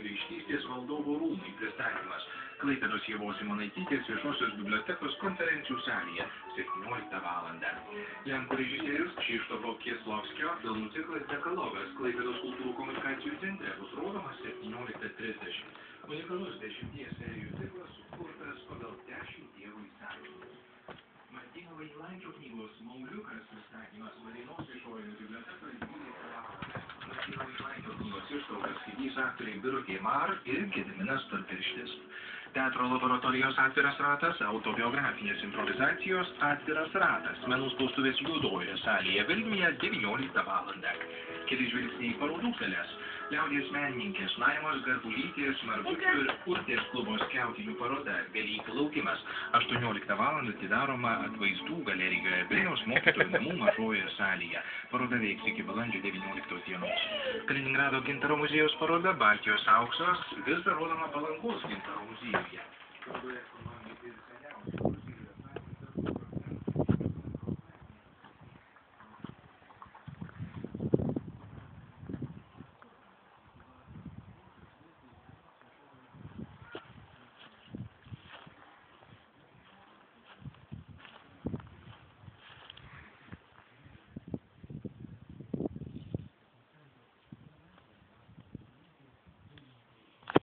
kunigaikštystės valdovo rūmai pristatymas Klaipėdos Ievos Simonaitytės viešosios bibliotekos konferencijų salėje 17 valandą. Lenkų režisierius Krzysztofo Kieslowskio filmų ciklas Dekalogas Klaipėdos kultūrų komunikacijų centre bus rodomas 17:30. Unikalus 10 serijų ciklas sukurtas pagal 10 Dievo įsakymų. Martyno Vainilaičio knygos Mauliukas pristatymas Varėnos viešojoje bibliotekoje 12 valandą. Martyno Vainilaičio knygos ištraukas skaitys aktoriai Birutė Mar ir Gediminas Storpirštis. Teatro laboratorijos atviras ratas, autobiografinės improvizacijos atviras ratas, menų spaustuvės Juodojoje salėje Vilniuje 19 valandą. Keli žvilgsniai parodų sales. Liaudies menininkės Laimos Garbulytės, Margučių ir Urtės klubo skiautinių paroda Velykų laukimas 18 valandą atidaroma Atvaizdų galerijoje Vilniaus mokytojų namų mažojoje salėje. Paroda veiks iki balandžio 19 dienos. Kaliningrado gintaro muziejaus paroda Baltijos auksas vis dar rodoma Palangos gintaro muziejuje.